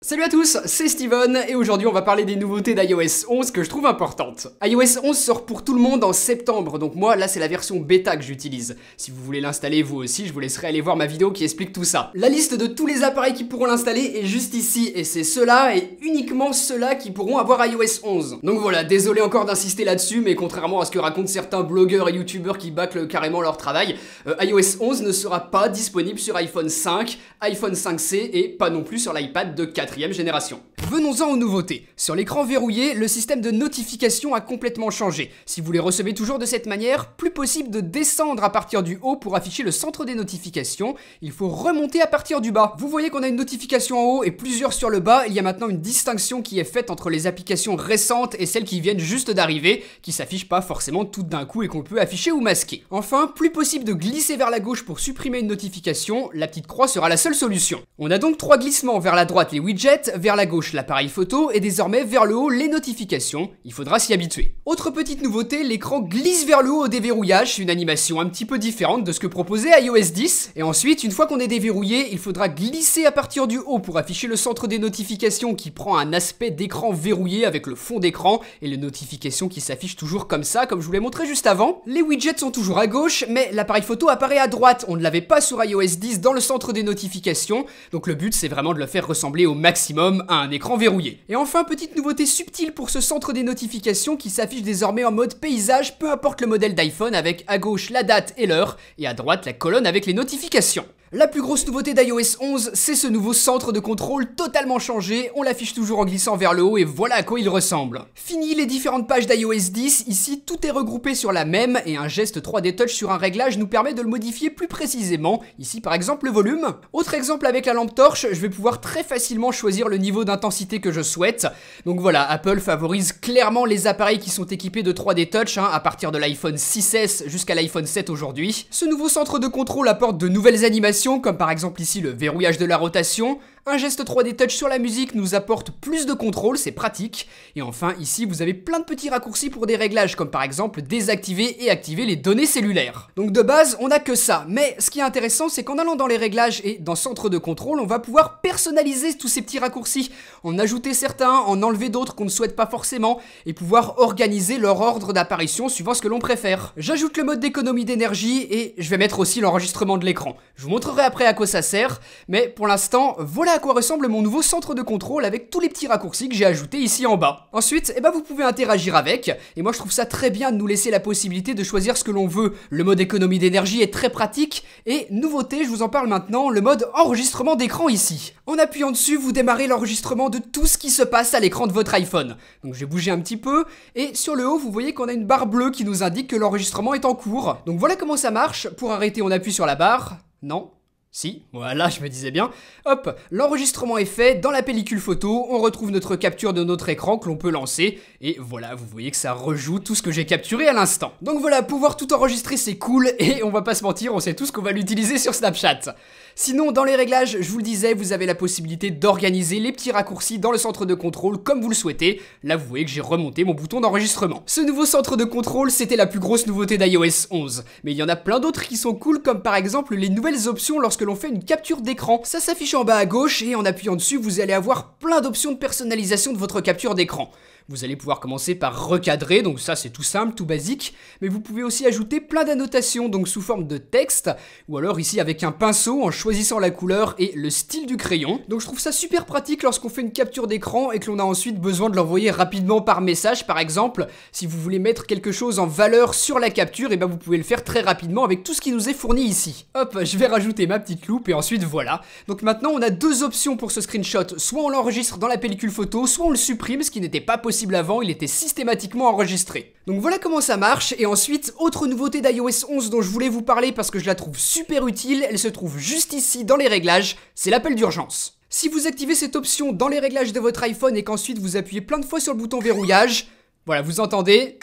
Salut à tous, c'est Steven et aujourd'hui on va parler des nouveautés d'iOS 11 que je trouve importantes. iOS 11 sort pour tout le monde en septembre, donc moi là c'est la version bêta que j'utilise. Si vous voulez l'installer vous aussi, je vous laisserai aller voir ma vidéo qui explique tout ça. La liste de tous les appareils qui pourront l'installer est juste ici et c'est ceux-là et uniquement ceux-là qui pourront avoir iOS 11. Donc voilà, désolé encore d'insister là-dessus, mais contrairement à ce que racontent certains blogueurs et youtubeurs qui bâclent carrément leur travail, iOS 11 ne sera pas disponible sur iPhone 5, iPhone 5C et pas non plus sur l'iPad de 4ème génération. Venons-en aux nouveautés. Sur l'écran verrouillé, le système de notification a complètement changé. Si vous les recevez toujours de cette manière, plus possible de descendre à partir du haut pour afficher le centre des notifications, il faut remonter à partir du bas. Vous voyez qu'on a une notification en haut et plusieurs sur le bas, il y a maintenant une distinction qui est faite entre les applications récentes et celles qui viennent juste d'arriver, qui s'affichent pas forcément toutes d'un coup et qu'on peut afficher ou masquer. Enfin, plus possible de glisser vers la gauche pour supprimer une notification, la petite croix sera la seule solution. On a donc trois glissements: vers la droite les widgets, vers la gauche l'appareil photo et désormais vers le haut les notifications. Il faudra s'y habituer. Autre petite nouveauté, l'écran glisse vers le haut au déverrouillage, une animation un petit peu différente de ce que proposait iOS 10. Et ensuite, une fois qu'on est déverrouillé, il faudra glisser à partir du haut pour afficher le centre des notifications qui prend un aspect d'écran verrouillé avec le fond d'écran et les notifications qui s'affichent toujours comme ça, comme je vous l'ai montré juste avant. Les widgets sont toujours à gauche, mais l'appareil photo apparaît à droite. On ne l'avait pas sur iOS 10 dans le centre des notifications, donc le but c'est vraiment de le faire ressembler au maximum à un écran verrouillé. Et enfin, petite nouveauté subtile pour ce centre des notifications qui s'affiche désormais en mode paysage, peu importe le modèle d'iPhone, avec à gauche la date et l'heure, et à droite la colonne avec les notifications. La plus grosse nouveauté d'iOS 11, c'est ce nouveau centre de contrôle totalement changé, on l'affiche toujours en glissant vers le haut et voilà à quoi il ressemble. Fini les différentes pages d'iOS 10, ici tout est regroupé sur la même et un geste 3D Touch sur un réglage nous permet de le modifier plus précisément, ici par exemple le volume. Autre exemple avec la lampe torche, je vais pouvoir très facilement choisir le niveau d'intensité que je souhaite. Donc voilà, Apple favorise clairement les appareils qui sont équipés de 3D Touch, à partir de l'iPhone 6S jusqu'à l'iPhone 7 aujourd'hui. Ce nouveau centre de contrôle apporte de nouvelles animations, comme par exemple ici le verrouillage de la rotation. Un geste 3D Touch sur la musique nous apporte plus de contrôle, c'est pratique. Et enfin ici vous avez plein de petits raccourcis pour des réglages, comme par exemple désactiver et activer les données cellulaires. Donc de base on n'a que ça, mais ce qui est intéressant c'est qu'en allant dans les réglages et dans centre de contrôle, on va pouvoir personnaliser tous ces petits raccourcis, en ajouter certains, en enlever d'autres qu'on ne souhaite pas forcément, et pouvoir organiser leur ordre d'apparition suivant ce que l'on préfère. J'ajoute le mode d'économie d'énergie et je vais mettre aussi l'enregistrement de l'écran. Je vous montrerai après à quoi ça sert, mais pour l'instant voilà à quoi ressemble mon nouveau centre de contrôle avec tous les petits raccourcis que j'ai ajoutés ici en bas. Ensuite, vous pouvez interagir avec, et moi je trouve ça très bien de nous laisser la possibilité de choisir ce que l'on veut. Le mode économie d'énergie est très pratique, et nouveauté, je vous en parle maintenant, le mode enregistrement d'écran ici. En appuyant dessus, vous démarrez l'enregistrement de tout ce qui se passe à l'écran de votre iPhone. Donc je vais bouger un petit peu, et sur le haut, vous voyez qu'on a une barre bleue qui nous indique que l'enregistrement est en cours. Donc voilà comment ça marche. Pour arrêter, on appuie sur la barre. Non. Si, voilà, je me disais bien. Hop, l'enregistrement est fait, dans la pellicule photo, on retrouve notre capture de notre écran que l'on peut lancer, et voilà, vous voyez que ça rejoue tout ce que j'ai capturé à l'instant. Donc voilà, pouvoir tout enregistrer c'est cool, et on va pas se mentir, on sait tous qu'on va l'utiliser sur Snapchat. Sinon, dans les réglages, je vous le disais, vous avez la possibilité d'organiser les petits raccourcis dans le centre de contrôle comme vous le souhaitez. Là, vous voyez que j'ai remonté mon bouton d'enregistrement. Ce nouveau centre de contrôle, c'était la plus grosse nouveauté d'iOS 11. Mais il y en a plein d'autres qui sont cool, comme par exemple les nouvelles options lorsque l'on fait une capture d'écran. Ça s'affiche en bas à gauche et en appuyant dessus, vous allez avoir plein d'options de personnalisation de votre capture d'écran. Vous allez pouvoir commencer par recadrer, donc ça c'est tout simple, tout basique, mais vous pouvez aussi ajouter plein d'annotations, donc sous forme de texte, ou alors ici avec un pinceau en choisissant la couleur et le style du crayon. Donc je trouve ça super pratique lorsqu'on fait une capture d'écran et que l'on a ensuite besoin de l'envoyer rapidement par message, par exemple. Si vous voulez mettre quelque chose en valeur sur la capture, et vous pouvez le faire très rapidement avec tout ce qui nous est fourni ici. Hop, je vais rajouter ma petite loupe et ensuite voilà. Donc maintenant on a deux options pour ce screenshot, soit on l'enregistre dans la pellicule photo, soit on le supprime, ce qui n'était pas possible avant, il était systématiquement enregistré. Donc voilà comment ça marche. Et ensuite, autre nouveauté d'iOS 11 dont je voulais vous parler parce que je la trouve super utile, elle se trouve juste ici dans les réglages, c'est l'appel d'urgence. Si vous activez cette option dans les réglages de votre iPhone et qu'ensuite vous appuyez plein de fois sur le bouton verrouillage, voilà, vous entendez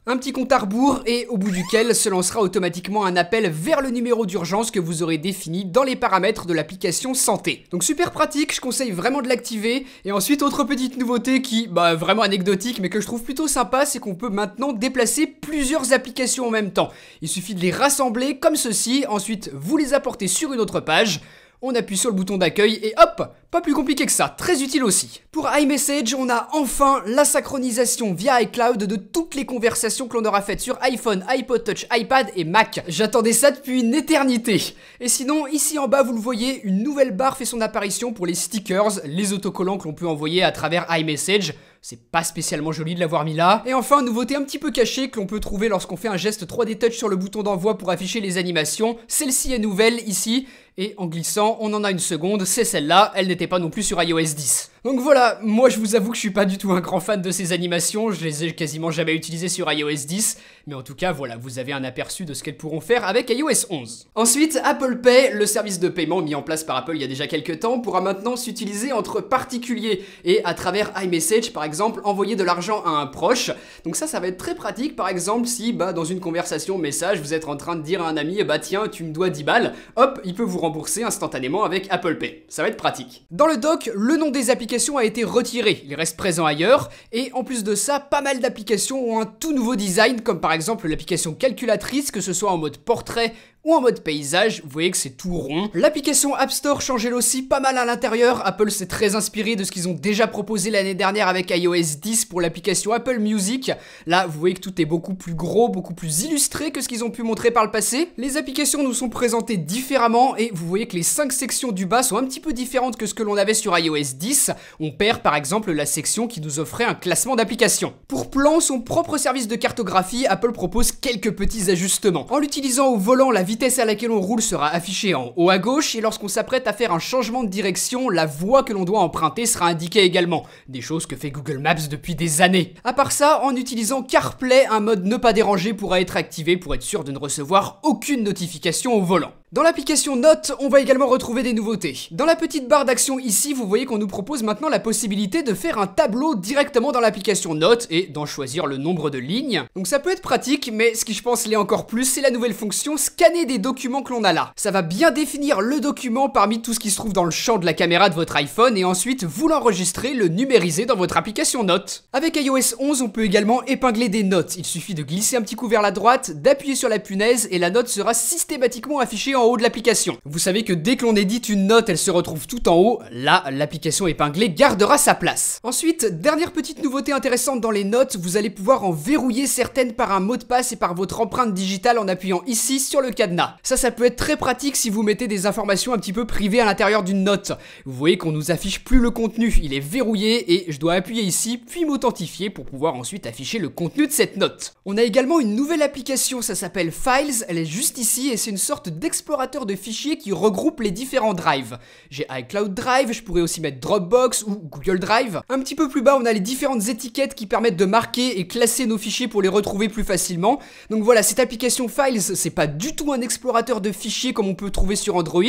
un petit compte à rebours et au bout duquel se lancera automatiquement un appel vers le numéro d'urgence que vous aurez défini dans les paramètres de l'application santé. Donc super pratique, je conseille vraiment de l'activer. Et ensuite autre petite nouveauté qui, vraiment anecdotique mais que je trouve plutôt sympa, c'est qu'on peut maintenant déplacer plusieurs applications en même temps. Il suffit de les rassembler comme ceci, ensuite vous les apportez sur une autre page. On appuie sur le bouton d'accueil et hop, pas plus compliqué que ça, très utile aussi. Pour iMessage, on a enfin la synchronisation via iCloud de toutes les conversations que l'on aura faites sur iPhone, iPod Touch, iPad et Mac. J'attendais ça depuis une éternité. Et sinon, ici en bas, vous le voyez, une nouvelle barre fait son apparition pour les stickers, les autocollants que l'on peut envoyer à travers iMessage. C'est pas spécialement joli de l'avoir mis là. Et enfin, nouveauté un petit peu cachée que l'on peut trouver lorsqu'on fait un geste 3D Touch sur le bouton d'envoi pour afficher les animations. Celle-ci est nouvelle ici. Et en glissant, on en a une seconde, c'est celle-là, elle n'était pas non plus sur iOS 10. Donc voilà, moi je vous avoue que je suis pas du tout un grand fan de ces animations, je les ai quasiment jamais utilisées sur iOS 10, mais en tout cas voilà, vous avez un aperçu de ce qu'elles pourront faire avec iOS 11. Ensuite, Apple Pay, le service de paiement mis en place par Apple il y a déjà quelques temps, pourra maintenant s'utiliser entre particuliers et à travers iMessage par exemple, envoyer de l'argent à un proche. Donc ça va être très pratique, par exemple si dans une conversation message, vous êtes en train de dire à un ami, tiens, tu me dois 10 balles, hop, il peut vous rembourser instantanément avec Apple Pay. Ça va être pratique. Dans le dock, le nom des applications a été retiré, il reste présent ailleurs, et en plus de ça, pas mal d'applications ont un tout nouveau design, comme par exemple l'application calculatrice, que ce soit en mode portrait ou en mode paysage, vous voyez que c'est tout rond. L'application App Store change elle aussi pas mal à l'intérieur, Apple s'est très inspiré de ce qu'ils ont déjà proposé l'année dernière avec iOS 10 pour l'application Apple Music. Là, vous voyez que tout est beaucoup plus gros, beaucoup plus illustré que ce qu'ils ont pu montrer par le passé. Les applications nous sont présentées différemment et vous voyez que les 5 sections du bas sont un petit peu différentes que ce que l'on avait sur iOS 10. On perd par exemple la section qui nous offrait un classement d'applications. Pour Plan, son propre service de cartographie, Apple propose quelques petits ajustements. En l'utilisant au volant, la vitesse à laquelle on roule sera affichée en haut à gauche et lorsqu'on s'apprête à faire un changement de direction, la voie que l'on doit emprunter sera indiquée également. Des choses que fait Google Maps depuis des années. À part ça, en utilisant CarPlay, un mode ne pas déranger pourra être activé pour être sûr de ne recevoir aucune notification au volant. Dans l'application Notes, on va également retrouver des nouveautés. Dans la petite barre d'action ici, vous voyez qu'on nous propose maintenant la possibilité de faire un tableau directement dans l'application Notes et d'en choisir le nombre de lignes. Donc ça peut être pratique, mais ce qui je pense l'est encore plus, c'est la nouvelle fonction scanner des documents que l'on a là. Ça va bien définir le document parmi tout ce qui se trouve dans le champ de la caméra de votre iPhone et ensuite vous l'enregistrer, le numériser dans votre application Notes. Avec iOS 11, on peut également épingler des notes. Il suffit de glisser un petit coup vers la droite, d'appuyer sur la punaise et la note sera systématiquement affichée en haut de l'application. Vous savez que dès que l'on édite une note, elle se retrouve tout en haut. Là, l'application épinglée gardera sa place. Ensuite, dernière petite nouveauté intéressante dans les notes, vous allez pouvoir en verrouiller certaines par un mot de passe et par votre empreinte digitale en appuyant ici sur le cadenas. Ça peut être très pratique si vous mettez des informations un petit peu privées à l'intérieur d'une note. Vous voyez qu'on nous affiche plus le contenu, il est verrouillé et je dois appuyer ici puis m'authentifier pour pouvoir ensuite afficher le contenu de cette note. On a également une nouvelle application, ça s'appelle Files, elle est juste ici et c'est une sorte d'explorateur de fichiers qui regroupe les différents drives. J'ai iCloud Drive, je pourrais aussi mettre Dropbox ou Google Drive. Un petit peu plus bas, on a les différentes étiquettes qui permettent de marquer et classer nos fichiers pour les retrouver plus facilement. Donc voilà, cette application Files, c'est pas du tout un explorateur de fichiers comme on peut trouver sur Android.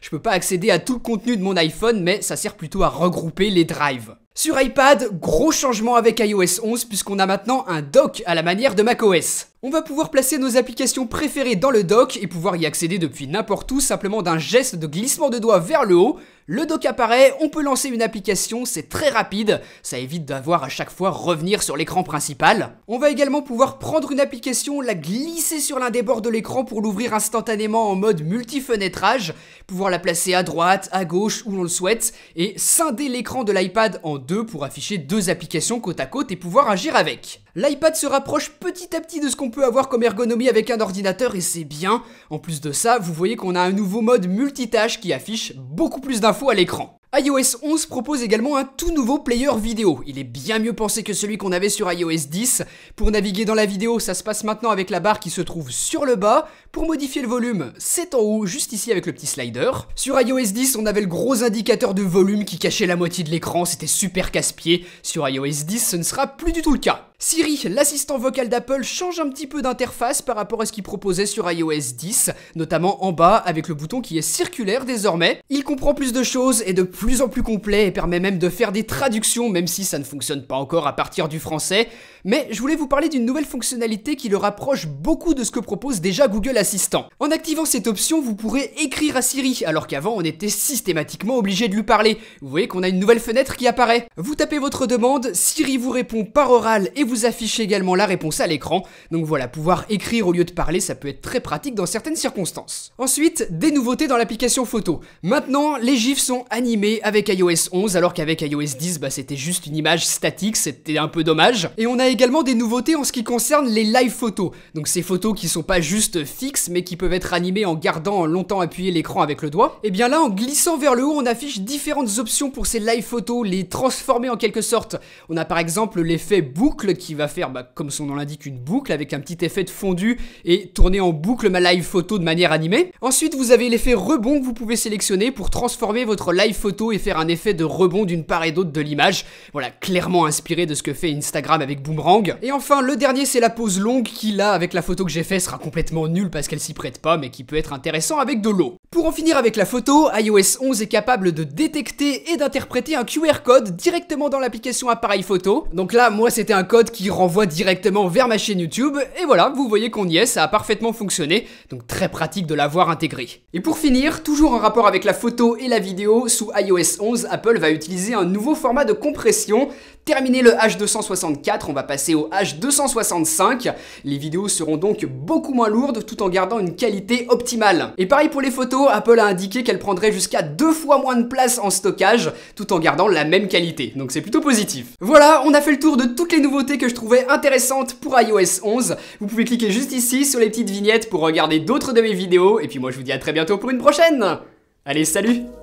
Je peux pas accéder à tout le contenu de mon iPhone, mais ça sert plutôt à regrouper les drives. Sur iPad, gros changement avec iOS 11 puisqu'on a maintenant un dock à la manière de macOS. On va pouvoir placer nos applications préférées dans le dock et pouvoir y accéder depuis n'importe où simplement d'un geste de glissement de doigt vers le haut. Le dock apparaît, on peut lancer une application, c'est très rapide, ça évite d'avoir à chaque fois revenir sur l'écran principal. On va également pouvoir prendre une application, la glisser sur l'un des bords de l'écran pour l'ouvrir instantanément en mode multi-fenêtrage, pouvoir la placer à droite, à gauche, où l'on le souhaite, et scinder l'écran de l'iPad en deux pour afficher deux applications côte à côte et pouvoir agir avec. L'iPad se rapproche petit à petit de ce qu'on peut avoir comme ergonomie avec un ordinateur et c'est bien. En plus de ça, vous voyez qu'on a un nouveau mode multitâche qui affiche beaucoup plus d'infos à l'écran. iOS 11 propose également un tout nouveau player vidéo. Il est bien mieux pensé que celui qu'on avait sur iOS 10. Pour naviguer dans la vidéo, ça se passe maintenant avec la barre qui se trouve sur le bas. Pour modifier le volume, c'est en haut, juste ici avec le petit slider. Sur iOS 10, on avait le gros indicateur de volume qui cachait la moitié de l'écran, c'était super casse-pied. Sur iOS 10, ce ne sera plus du tout le cas. Siri, l'assistant vocal d'Apple, change un petit peu d'interface par rapport à ce qu'il proposait sur iOS 10, notamment en bas avec le bouton qui est circulaire désormais. Il comprend plus de choses, est de plus en plus complet et permet même de faire des traductions, même si ça ne fonctionne pas encore à partir du français. Mais je voulais vous parler d'une nouvelle fonctionnalité qui le rapproche beaucoup de ce que propose déjà Google Assistant. En activant cette option, vous pourrez écrire à Siri, alors qu'avant on était systématiquement obligé de lui parler. Vous voyez qu'on a une nouvelle fenêtre qui apparaît. Vous tapez votre demande, Siri vous répond par oral et vous vous affiche également la réponse à l'écran. Donc voilà, pouvoir écrire au lieu de parler, ça peut être très pratique dans certaines circonstances. Ensuite, des nouveautés dans l'application photo. Maintenant, les gifs sont animés avec iOS 11, alors qu'avec iOS 10, c'était juste une image statique, c'était un peu dommage. Et on a également des nouveautés en ce qui concerne les live photos. Donc ces photos qui sont pas juste fixes, mais qui peuvent être animées en gardant longtemps appuyé l'écran avec le doigt. Et bien là, en glissant vers le haut, on affiche différentes options pour ces live photos, les transformer en quelque sorte. On a par exemple l'effet boucle qui va faire, comme son nom l'indique, une boucle avec un petit effet de fondu et tourner en boucle ma live photo de manière animée. Ensuite, vous avez l'effet rebond que vous pouvez sélectionner pour transformer votre live photo et faire un effet de rebond d'une part et d'autre de l'image. Voilà, clairement inspiré de ce que fait Instagram avec Boomerang. Et enfin, le dernier, c'est la pause longue qui, là, avec la photo que j'ai fait, sera complètement nulle parce qu'elle s'y prête pas, mais qui peut être intéressant avec de l'eau. Pour en finir avec la photo, iOS 11 est capable de détecter et d'interpréter un QR code directement dans l'application appareil photo. Donc là, moi, c'était un code qui renvoie directement vers ma chaîne YouTube. Et voilà, vous voyez qu'on y est, ça a parfaitement fonctionné. Donc très pratique de l'avoir intégré. Et pour finir, toujours en rapport avec la photo et la vidéo, sous iOS 11, Apple va utiliser un nouveau format de compression. Terminé le H264, on va passer au H265. Les vidéos seront donc beaucoup moins lourdes tout en gardant une qualité optimale. Et pareil pour les photos, Apple a indiqué qu'elle prendrait jusqu'à 2 fois moins de place en stockage tout en gardant la même qualité. Donc c'est plutôt positif. Voilà, on a fait le tour de toutes les nouveautés que je trouvais intéressantes pour iOS 11. Vous pouvez cliquer juste ici sur les petites vignettes pour regarder d'autres de mes vidéos. Et puis moi je vous dis à très bientôt pour une prochaine. Allez, salut!